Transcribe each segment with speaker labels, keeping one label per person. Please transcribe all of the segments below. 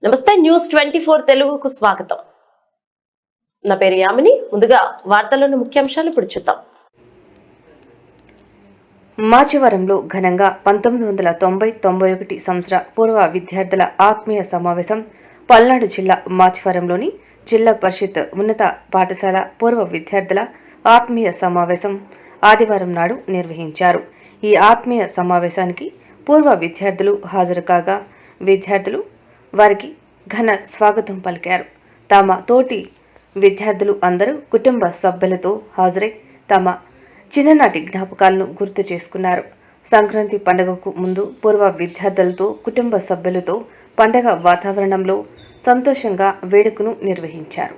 Speaker 1: నమస్తే న్యూస్ 24 తెలుగుకు స్వాగతం. నా పేరు యామిని. ముందుగా వార్తల్లోని ముఖ్యాంశాలు ఇప్పుడు చూద్దాం.
Speaker 2: మాచివరంలో ఘనంగా 1990-91 సంవత్సర పూర్వ విద్యార్థుల ఆత్మీయ సమావేశం పల్నాడు జిల్లా మాచివరంలోని జిల్లా పరిషత్ ఉన్నత పాఠశాల పూర్వ విద్యార్థుల ఆత్మీయ సమావేశం ఆదివారం నాడు నిర్వహించారు. ఈ ఆత్మీయ సమావేశానికి పూర్వ విద్యార్థులు హాజరు కాగా విద్యార్థులు వారికి ఘన స్వాగతం పలికారు. తమ తోటి విద్యార్థులు అందరూ కుటుంబ సభ్యులతో హాజరై తమ చిన్ననాటి జ్ఞాపకాలను గుర్తు చేసుకున్నారు. సంక్రాంతి పండుగకు ముందు పూర్వ విద్యార్థులతో కుటుంబ సభ్యులతో పండగ వాతావరణంలో సంతోషంగా వేడుకను నిర్వహించారు.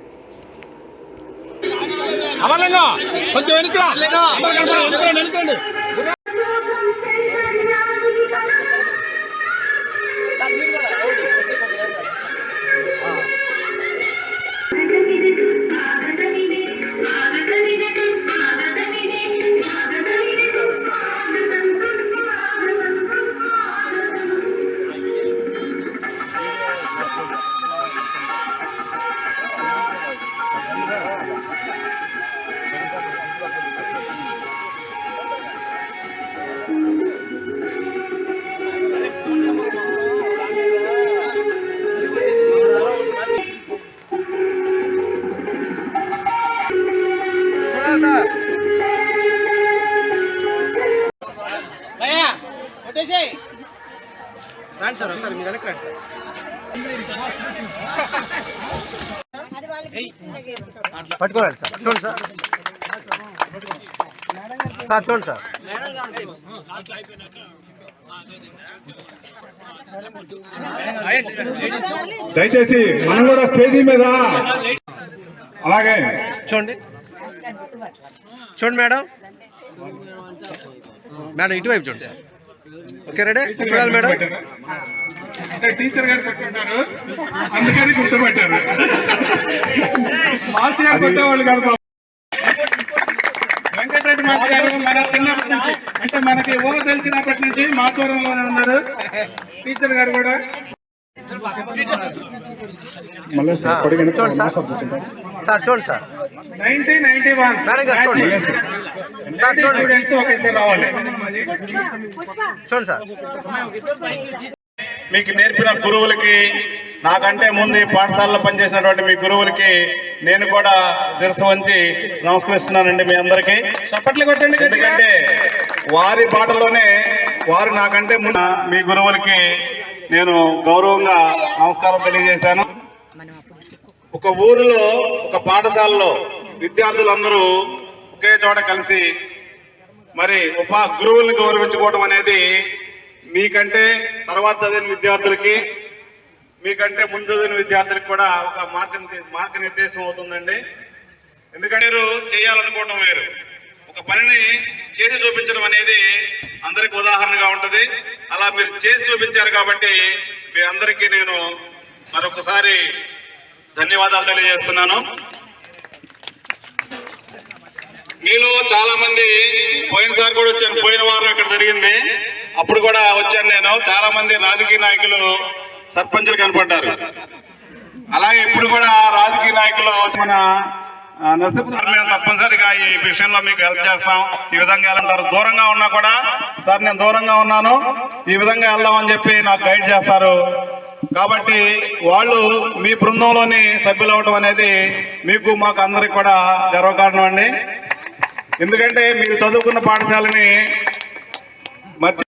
Speaker 3: రండి సార్ ఒకసారి మీరు వెనక్కి రండి సార్. పట్టుకోరండి సార్. చూడండి సార్. సార్ చూడండి సార్.
Speaker 4: దయచేసి మనం కూడా స్టేజీ మీద అలాగే
Speaker 3: చూడండి చూడండి మేడం. మేడం ఇటువైపు చూడండి సార్. ఓకే రెడీ చూడాలి మేడం.
Speaker 4: టీచర్ గారు పెట్టుకుంటారు అందుకని గుర్తుపట్టారు. మాస్టర్ గారు కొట్టేవాళ్ళు కాదు. వెంకటరెడ్డి మాస్టర్ గారు మన చిన్నప్పటి నుంచి అంటే మనకి ఊహ తెలిసినప్పటి నుంచి మాచవరంలోనే ఉన్నారు. టీచర్ గారు కూడా
Speaker 3: చూడండి సార్. సార్ చూడండి సార్.
Speaker 4: 1991
Speaker 3: మేడం గారు చూడండి సార్. చూడండి
Speaker 4: స్టూడెంట్స్ ఒక ఇద్దరు రావాలి.
Speaker 3: చూడండి సార్.
Speaker 4: మీకు నేర్పిన గురువులకి, నాకంటే ముందు ఈ పాఠశాలలో పనిచేసినటువంటి మీ గురువులకి నేను కూడా శిరస్సు వంచి నమస్కరిస్తున్నానండి. మీ అందరికీ చప్పట్లు కొట్టండి. ఎందుకంటే వారి బాటలోనే వారు నాకంటే ముందు మీ గురువులకి నేను గౌరవంగా నమస్కారం తెలియజేశాను. ఒక ఊరిలో ఒక పాఠశాలలో విద్యార్థులందరూ ఒకే చోట కలిసి మరి గురువుల్ని గౌరవించుకోవడం అనేది మీకంటే తర్వాత చదివిన విద్యార్థులకి, మీకంటే ముందు చదివిన విద్యార్థులకి కూడా ఒక మార్గనిర్దేశం అవుతుందండి. ఎందుకంటే మీరు చేయాలనుకోవడం వేరు, ఒక పనిని చేసి చూపించడం అనేది అందరికి ఉదాహరణగా ఉంటుంది. అలా మీరు చేసి చూపించారు కాబట్టి మీ అందరికీ నేను మరొకసారి ధన్యవాదాలు తెలియజేస్తున్నాను. మీలో చాలా మంది పోయినసారి కూడా వచ్చాను, పోయిన వారం ఇక్కడ జరిగింది, అప్పుడు కూడా వచ్చాను నేను. చాలా మంది రాజకీయ నాయకులు సర్పంచులు కనపడ్డారు. అలాగే ఇప్పుడు కూడా రాజకీయ నాయకులు మన నరసింహ మేము తప్పనిసరిగా ఈ విషయంలో మీకు హెల్ప్ చేస్తాం. ఈ విధంగా వెళ్తారు. దూరంగా ఉన్నా కూడా సార్ నేను దూరంగా ఉన్నాను, ఈ విధంగా వెళ్దామని చెప్పి నాకు గైడ్ చేస్తారు. కాబట్టి వాళ్ళు మీ బృందంలోని సభ్యులు అవడం అనేది మీకు మాకు అందరికి కూడా గర్వకారణం అండి. ఎందుకంటే మీరు చదువుకున్న పాఠశాలని